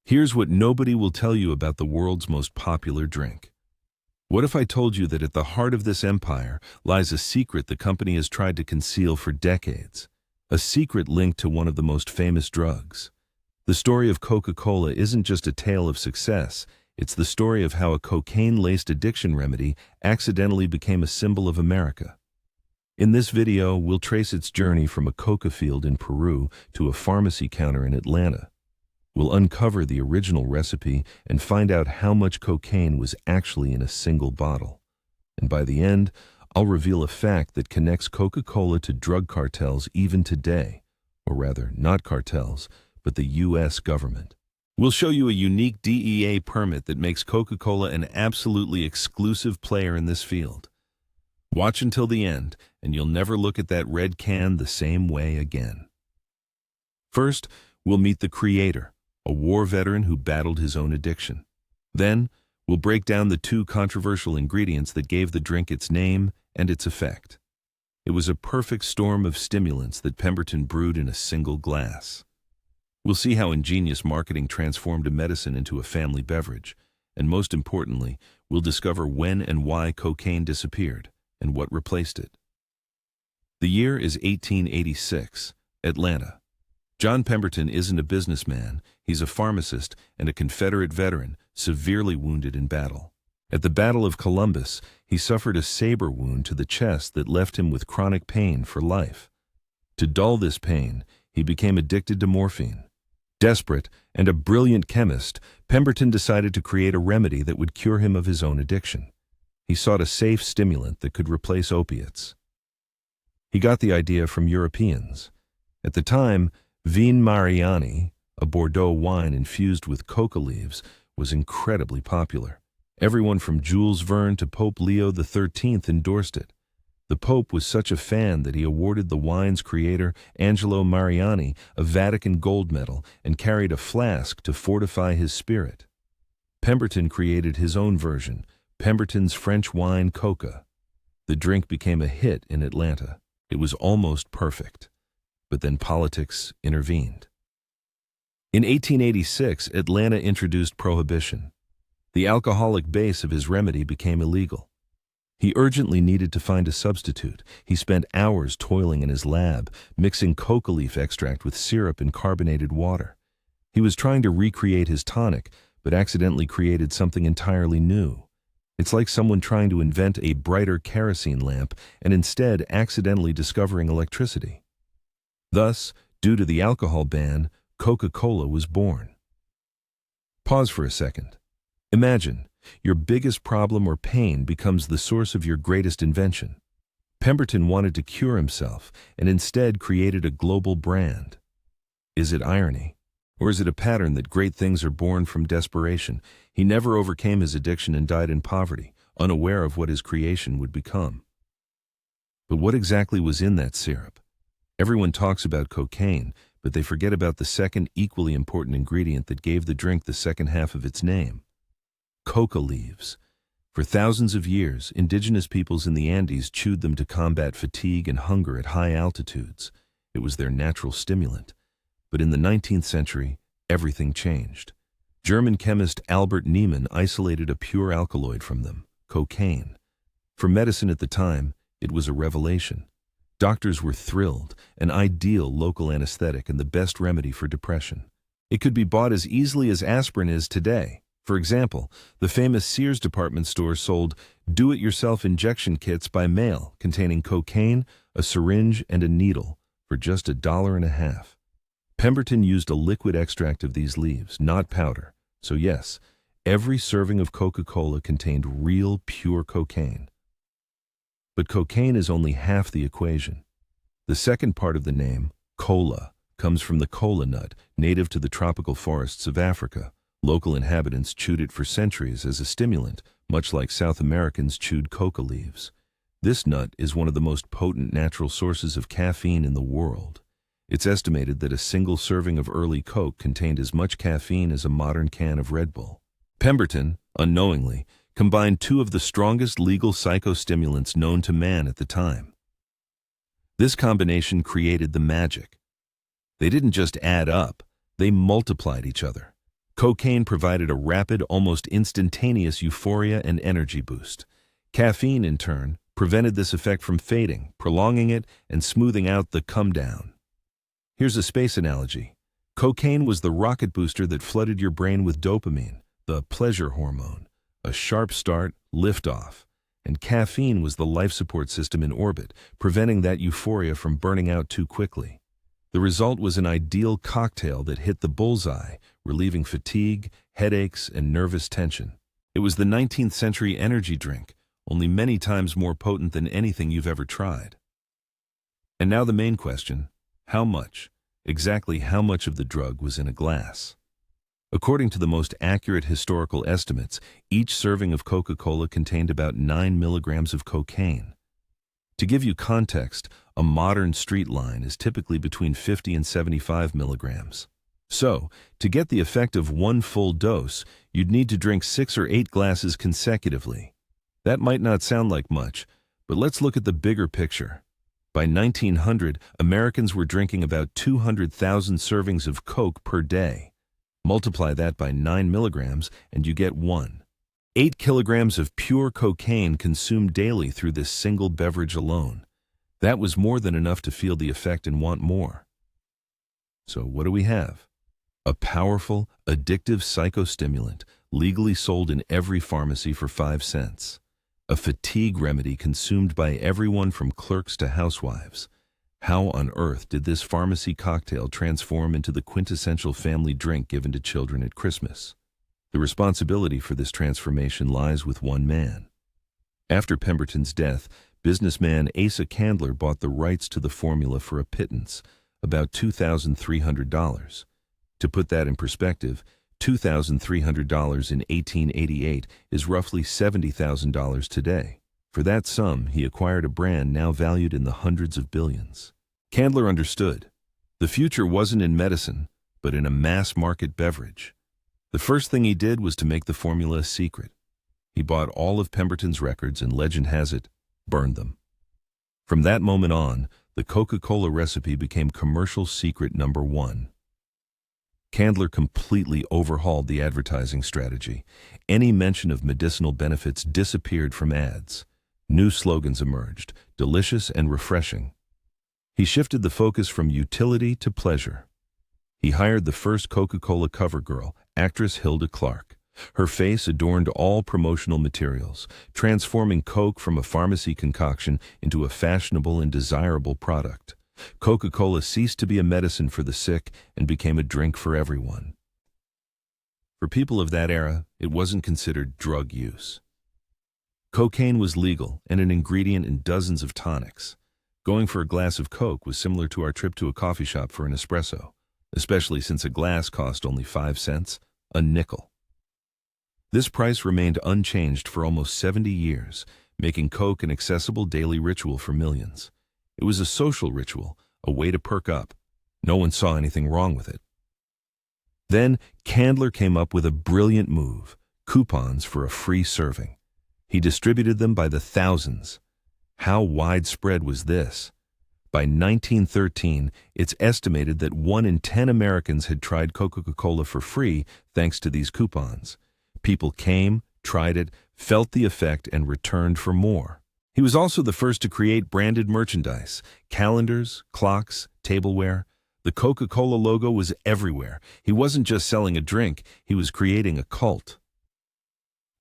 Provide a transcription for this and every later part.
Here's what nobody will tell you about the world's most popular drink. What if I told you that at the heart of this empire lies a secret the company has tried to conceal for decades? A secret linked to one of the most famous drugs. The story of Coca-Cola isn't just a tale of success, it's the story of how a cocaine-laced addiction remedy accidentally became a symbol of America. In this video, we'll trace its journey from a coca field in Peru to a pharmacy counter in Atlanta. We'll uncover the original recipe and find out how much cocaine was actually in a single bottle. And by the end, I'll reveal a fact that connects Coca-Cola to drug cartels even today. Or rather, not cartels, but the U.S. government. We'll show you a unique DEA permit that makes Coca-Cola an absolutely exclusive player in this field. Watch until the end, and you'll never look at that red can the same way again. First, we'll meet the creator, a war veteran who battled his own addiction. Then, we'll break down the two controversial ingredients that gave the drink its name and its effect. It was a perfect storm of stimulants that Pemberton brewed in a single glass. We'll see how ingenious marketing transformed a medicine into a family beverage, and most importantly, we'll discover when and why cocaine disappeared and what replaced it. The year is 1886, Atlanta. John Pemberton isn't a businessman, he's a pharmacist and a Confederate veteran, severely wounded in battle. At the Battle of Columbus, he suffered a saber wound to the chest that left him with chronic pain for life. To dull this pain, he became addicted to morphine. Desperate and a brilliant chemist, Pemberton decided to create a remedy that would cure him of his own addiction. He sought a safe stimulant that could replace opiates. He got the idea from Europeans. At the time, Vin Mariani, a Bordeaux wine infused with coca leaves, was incredibly popular. Everyone from Jules Verne to Pope Leo XIII endorsed it. The Pope was such a fan that he awarded the wine's creator, Angelo Mariani, a Vatican gold medal and carried a flask to fortify his spirit. Pemberton created his own version, Pemberton's French wine Coca. The drink became a hit in Atlanta. It was almost perfect. But then politics intervened. In 1886, Atlanta introduced prohibition. The alcoholic base of his remedy became illegal. He urgently needed to find a substitute. He spent hours toiling in his lab, mixing coca leaf extract with syrup and carbonated water. He was trying to recreate his tonic, but accidentally created something entirely new. It's like someone trying to invent a brighter kerosene lamp and instead accidentally discovering electricity. Thus, due to the alcohol ban, Coca-Cola was born. Pause for a second. Imagine, your biggest problem or pain becomes the source of your greatest invention. Pemberton wanted to cure himself and instead created a global brand. Is it irony? Or is it a pattern that great things are born from desperation? He never overcame his addiction and died in poverty, unaware of what his creation would become. But what exactly was in that syrup? Everyone talks about cocaine, but they forget about the second equally important ingredient that gave the drink the second half of its name. Coca leaves. For thousands of years, indigenous peoples in the Andes chewed them to combat fatigue and hunger at high altitudes. It was their natural stimulant. But in the 19th century, everything changed. German chemist Albert Niemann isolated a pure alkaloid from them, cocaine. For medicine at the time, it was a revelation. Doctors were thrilled, an ideal local anesthetic and the best remedy for depression. It could be bought as easily as aspirin is today. For example, the famous Sears department store sold do-it-yourself injection kits by mail containing cocaine, a syringe, and a needle for just $1.50. Pemberton used a liquid extract of these leaves, not powder. So yes, every serving of Coca-Cola contained real, pure cocaine. But cocaine is only half the equation. The second part of the name, kola, comes from the kola nut, native to the tropical forests of Africa. Local inhabitants chewed it for centuries as a stimulant, much like South Americans chewed coca leaves. This nut is one of the most potent natural sources of caffeine in the world. It's estimated that a single serving of early Coke contained as much caffeine as a modern can of Red Bull. Pemberton, unknowingly, combined two of the strongest legal psychostimulants known to man at the time. This combination created the magic. They didn't just add up, they multiplied each other. Cocaine provided a rapid, almost instantaneous euphoria and energy boost. Caffeine, in turn, prevented this effect from fading, prolonging it and smoothing out the come-down. Here's a space analogy. Cocaine was the rocket booster that flooded your brain with dopamine, the pleasure hormone, a sharp start, liftoff. And caffeine was the life support system in orbit, preventing that euphoria from burning out too quickly. The result was an ideal cocktail that hit the bullseye, relieving fatigue, headaches, and nervous tension. It was the 19th century energy drink, only many times more potent than anything you've ever tried. And now the main question, how much? Exactly how much of the drug was in a glass? According to the most accurate historical estimates, each serving of Coca-Cola contained about 9 milligrams of cocaine. To give you context, a modern street line is typically between 50 and 75 milligrams. So, to get the effect of one full dose, you'd need to drink 6 or 8 glasses consecutively. That might not sound like much, but let's look at the bigger picture. By 1900, Americans were drinking about 200,000 servings of Coke per day. Multiply that by 9 milligrams and you get 8 kilograms of pure cocaine consumed daily through this single beverage alone. That was more than enough to feel the effect and want more. So what do we have? A powerful, addictive psychostimulant legally sold in every pharmacy for 5 cents. A fatigue remedy consumed by everyone from clerks to housewives. How on earth did this pharmacy cocktail transform into the quintessential family drink given to children at Christmas? The responsibility for this transformation lies with one man. After Pemberton's death, businessman Asa Candler bought the rights to the formula for a pittance, about $2,300. To put that in perspective, $2,300 in 1888 is roughly $70,000 today. For that sum, he acquired a brand now valued in the hundreds of billions. Candler understood. The future wasn't in medicine, but in a mass-market beverage. The first thing he did was to make the formula a secret. He bought all of Pemberton's records and, legend has it, burned them. From that moment on, the Coca-Cola recipe became commercial secret number 1. Candler completely overhauled the advertising strategy. Any mention of medicinal benefits disappeared from ads. New slogans emerged, delicious and refreshing. He shifted the focus from utility to pleasure. He hired the first Coca-Cola cover girl, actress Hilda Clark. Her face adorned all promotional materials, transforming Coke from a pharmacy concoction into a fashionable and desirable product. Coca-Cola ceased to be a medicine for the sick and became a drink for everyone. For people of that era, it wasn't considered drug use. Cocaine was legal and an ingredient in dozens of tonics. Going for a glass of Coke was similar to our trip to a coffee shop for an espresso, especially since a glass cost only 5 cents, a nickel. This price remained unchanged for almost 70 years, making Coke an accessible daily ritual for millions. It was a social ritual, a way to perk up. No one saw anything wrong with it. Then, Candler came up with a brilliant move, coupons for a free serving. He distributed them by the thousands. How widespread was this? By 1913, it's estimated that 1 in 10 Americans had tried Coca-Cola for free thanks to these coupons. People came, tried it, felt the effect, and returned for more. He was also the first to create branded merchandise, calendars, clocks, tableware. The Coca-Cola logo was everywhere. He wasn't just selling a drink, he was creating a cult.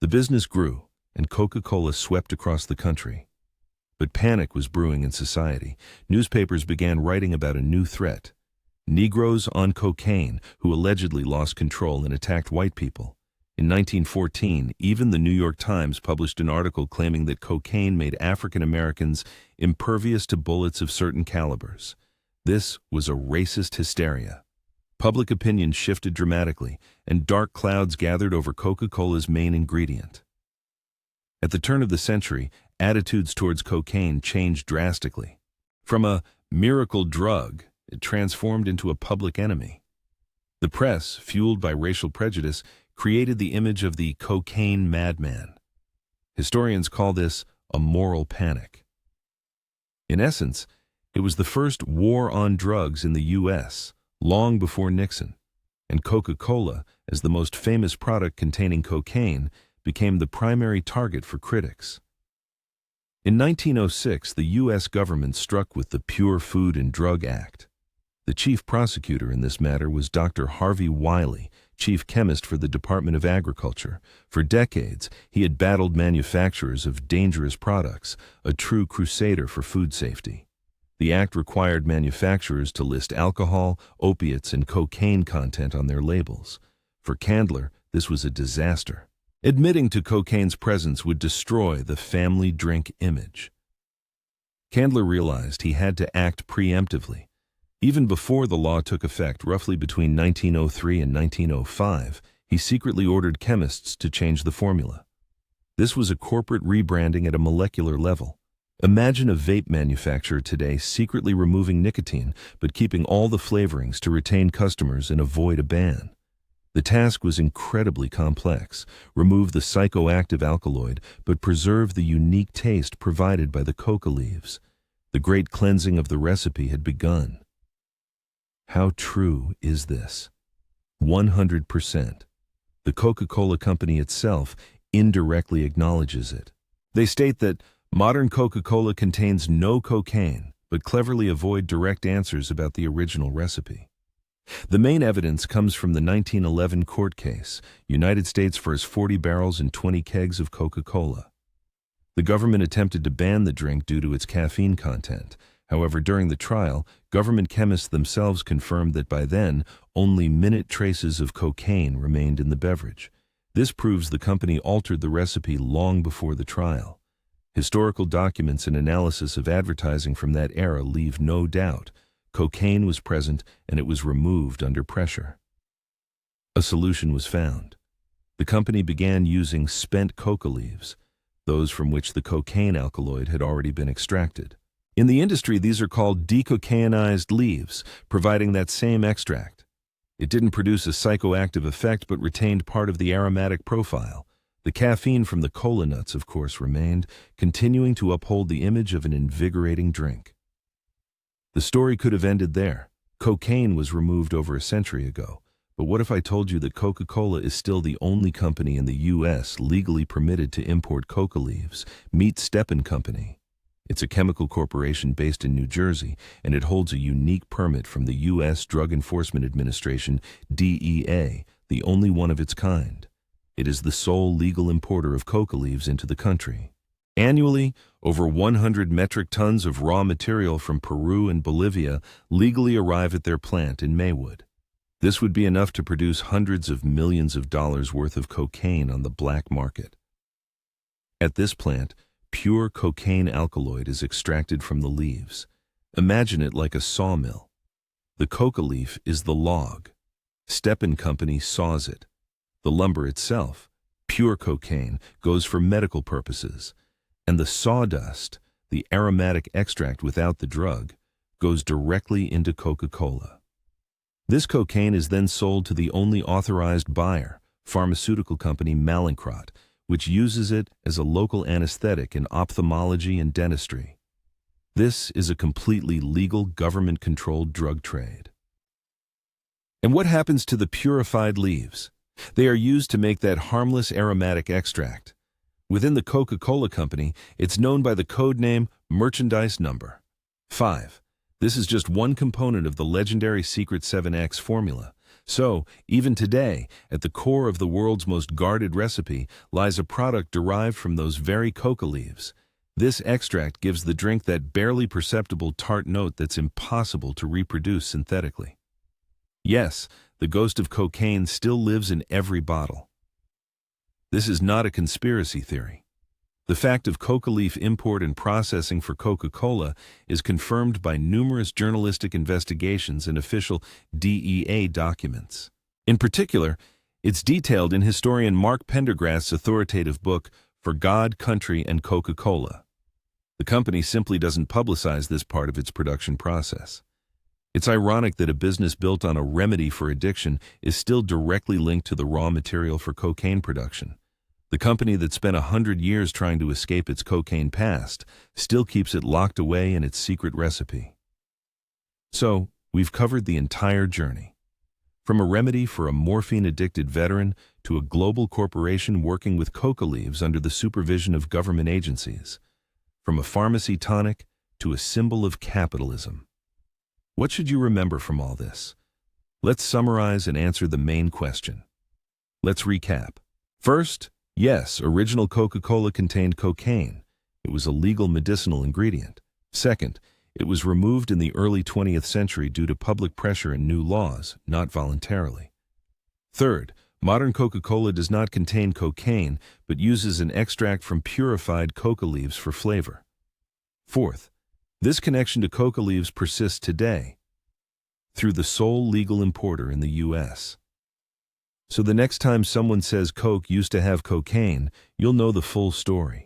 The business grew, and Coca-Cola swept across the country. But panic was brewing in society. Newspapers began writing about a new threat. Negroes on cocaine, who allegedly lost control and attacked white people. In 1914, even the New York Times published an article claiming that cocaine made African Americans impervious to bullets of certain calibers. This was a racist hysteria. Public opinion shifted dramatically, and dark clouds gathered over Coca-Cola's main ingredient. At the turn of the century, attitudes towards cocaine changed drastically. From a miracle drug, it transformed into a public enemy. The press, fueled by racial prejudice, created the image of the cocaine madman. Historians call this a moral panic. In essence, it was the first war on drugs in the U.S., long before Nixon. and Coca-Cola, as the most famous product containing cocaine, became the primary target for critics. In 1906, the U.S. government struck with the Pure Food and Drug Act. The chief prosecutor in this matter was Dr. Harvey Wiley, chief chemist for the Department of Agriculture. For decades, he had battled manufacturers of dangerous products, a true crusader for food safety. The act required manufacturers to list alcohol, opiates, and cocaine content on their labels. For Candler, this was a disaster. Admitting to cocaine's presence would destroy the family drink image. Candler realized he had to act preemptively. Even before the law took effect, roughly between 1903 and 1905, he secretly ordered chemists to change the formula. This was a corporate rebranding at a molecular level. Imagine a vape manufacturer today secretly removing nicotine but keeping all the flavorings to retain customers and avoid a ban. The task was incredibly complex. Remove the psychoactive alkaloid but preserve the unique taste provided by the coca leaves. The great cleansing of the recipe had begun. How true is this? 100%. The Coca-Cola company itself indirectly acknowledges it. They state that modern Coca-Cola contains no cocaine, but cleverly avoid direct answers about the original recipe. The main evidence comes from the 1911 court case, United States vs. 40 barrels and 20 kegs of Coca-Cola. The government attempted to ban the drink due to its caffeine content. However, during the trial, government chemists themselves confirmed that by then, only minute traces of cocaine remained in the beverage. This proves the company altered the recipe long before the trial. Historical documents and analysis of advertising from that era leave no doubt. Cocaine was present and it was removed under pressure. A solution was found. The company began using spent coca leaves, those from which the cocaine alkaloid had already been extracted. In the industry, these are called decocainized leaves, providing that same extract. It didn't produce a psychoactive effect but retained part of the aromatic profile. The caffeine from the kola nuts, of course, remained, continuing to uphold the image of an invigorating drink. The story could have ended there. Cocaine was removed over a century ago. But what if I told you that Coca-Cola is still the only company in the U.S. legally permitted to import coca leaves? Meet Stepan Company. It's a chemical corporation based in New Jersey, and it holds a unique permit from the U.S. Drug Enforcement Administration, DEA, the only one of its kind. It is the sole legal importer of coca leaves into the country. Annually, over 100 metric tons of raw material from Peru and Bolivia legally arrive at their plant in Maywood. This would be enough to produce hundreds of millions of dollars worth of cocaine on the black market. At this plant, pure cocaine alkaloid is extracted from the leaves. Imagine it like a sawmill. The coca leaf is the log. Stepan Company saws it. The lumber itself, pure cocaine, goes for medical purposes. And the sawdust, the aromatic extract without the drug, goes directly into Coca-Cola. This cocaine is then sold to the only authorized buyer, pharmaceutical company Mallinckrodt, which uses it as a local anesthetic in ophthalmology and dentistry. This is a completely legal government-controlled drug trade. And what happens to the purified leaves? They are used to make that harmless aromatic extract. Within the Coca-Cola company, it's known by the code name Merchandise Number 5. This is just one component of the legendary Secret 7X formula. So, even today, at the core of the world's most guarded recipe lies a product derived from those very coca leaves. This extract gives the drink that barely perceptible tart note that's impossible to reproduce synthetically. Yes, the ghost of cocaine still lives in every bottle. This is not a conspiracy theory. The fact of coca leaf import and processing for Coca-Cola is confirmed by numerous journalistic investigations and official DEA documents. In particular, it's detailed in historian Mark Pendergast's authoritative book, For God, Country, and Coca-Cola. The company simply doesn't publicize this part of its production process. It's ironic that a business built on a remedy for addiction is still directly linked to the raw material for cocaine production. The company that spent 100 years trying to escape its cocaine past still keeps it locked away in its secret recipe. So, we've covered the entire journey. From a remedy for a morphine-addicted veteran to a global corporation working with coca leaves under the supervision of government agencies. From a pharmacy tonic to a symbol of capitalism. What should you remember from all this? Let's summarize and answer the main question. Let's recap. First, yes, original Coca-Cola contained cocaine. It was a legal medicinal ingredient. Second, it was removed in the early 20th century due to public pressure and new laws, not voluntarily. Third, modern Coca-Cola does not contain cocaine, but uses an extract from purified coca leaves for flavor. Fourth, this connection to coca leaves persists today through the sole legal importer in the U.S. So the next time someone says Coke used to have cocaine, you'll know the full story.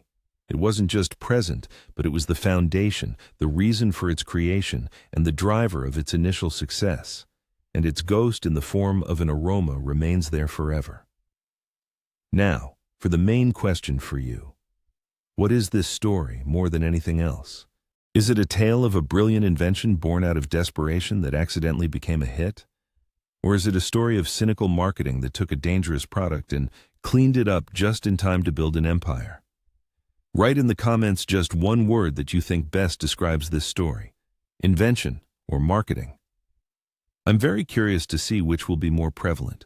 It wasn't just present, but it was the foundation, the reason for its creation, and the driver of its initial success. And its ghost in the form of an aroma remains there forever. Now, for the main question for you. What is this story more than anything else? Is it a tale of a brilliant invention born out of desperation that accidentally became a hit? Or is it a story of cynical marketing that took a dangerous product and cleaned it up just in time to build an empire? Write in the comments just one word that you think best describes this story: invention or marketing. I'm very curious to see which will be more prevalent.